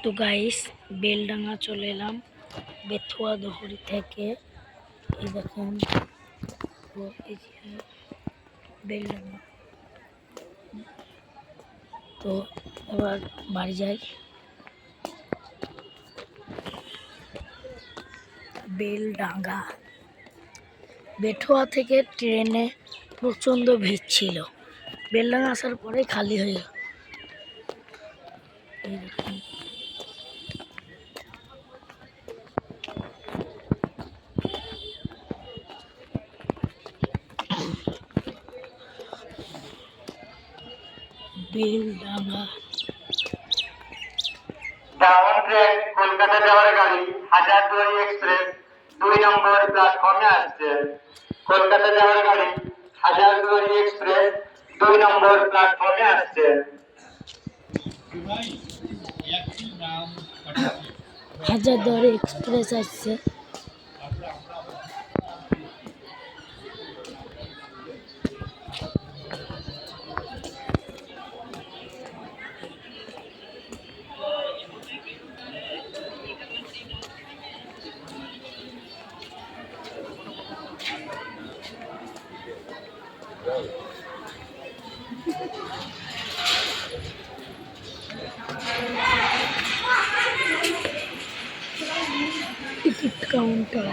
তো গাইস বেলডাঙ্গা চলে এলাম বেথুয়া দহরি থেকে। এই দেখেন বেলডাঙ্গা। তো এবার বাড়ি যাই। বেলডাঙ্গা বেথুয়া থেকে ট্রেনে প্রচণ্ড ভিড় ছিল, বেলডাঙ্গা আসার পরে খালি হয়ে গেল। বেলডাঙ্গা ডাউন ট্রেন কলকাতা যাওয়ার গাড়ি হাজারদুয়ারি এক্সপ্রেস 2 নম্বর প্ল্যাটফর্মে আসছে। কলকাতা যাওয়ার গাড়ি হাজারদুয়ারি এক্সপ্রেস 2 নম্বর প্ল্যাটফর্মে আসছে। হাজারদুয়ারি এক্সপ্রেস আসছে। Ticket counter